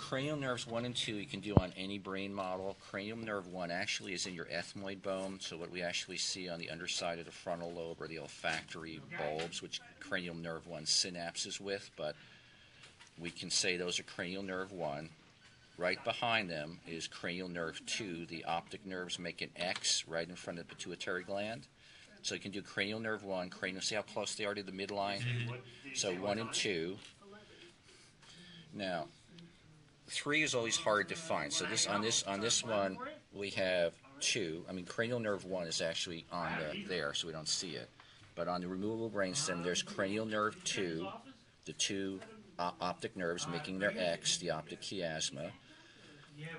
cranial nerves 1 and 2 you can do on any brain model. Cranial nerve 1 actually is in your ethmoid bone, so what we actually see on the underside of the frontal lobe are the olfactory bulbs, which cranial nerve 1 synapses with, but we can say those are cranial nerve 1. Right behind them is cranial nerve 2. The optic nerves make an X right in front of the pituitary gland. So you can do cranial nerve 1, cranial, see how close they are to the midline? So 1 and 2. Now, 3 is always hard to find. So on this one we have 2. I mean, cranial nerve 1 is actually on there, so we don't see it. But on the removable brainstem, there's cranial nerve 2, the 2 optic nerves making their X, the optic chiasma.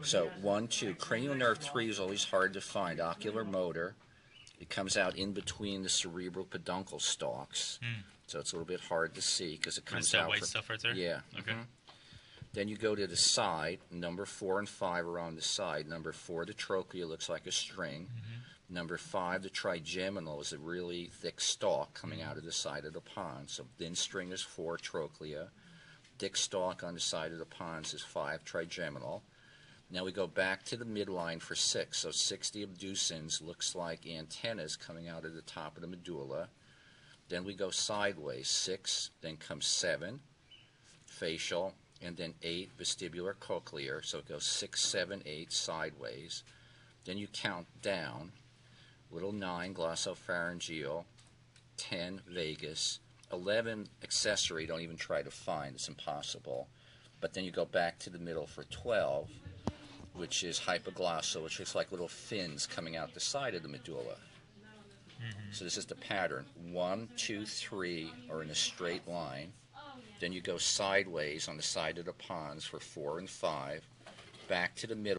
So 1, 2. Cranial nerve 3 is always hard to find. Ocular motor. It comes out in between the cerebral peduncle stalks, so it's a little bit hard to see because it comes out. White stuff right there? Yeah. Okay. Then you go to the side. Number 4 and 5 are on the side. Number 4, the trochlea, looks like a string. Number 5, the trigeminal, is a really thick stalk coming out of the side of the pons. So thin string is 4 trochlea. Thick stalk on the side of the pons is 5 trigeminal. Now we go back to the midline for 6. So 6, the abducens, looks like antennas coming out of the top of the medulla. Then we go sideways. 6, then comes 7, facial, and then 8, vestibular cochlear. So it goes 6, 7, 8 sideways. Then you count down. Little 9, glossopharyngeal. 10, vagus. 11, accessory, don't even try to find. It's impossible. But then you go back to the middle for 12, which is hypoglossal, which looks like little fins coming out the side of the medulla. So this is the pattern. 1, 2, 3 are in a straight line. Then you go sideways on the side of the pons for 4 and 5, back to the middle.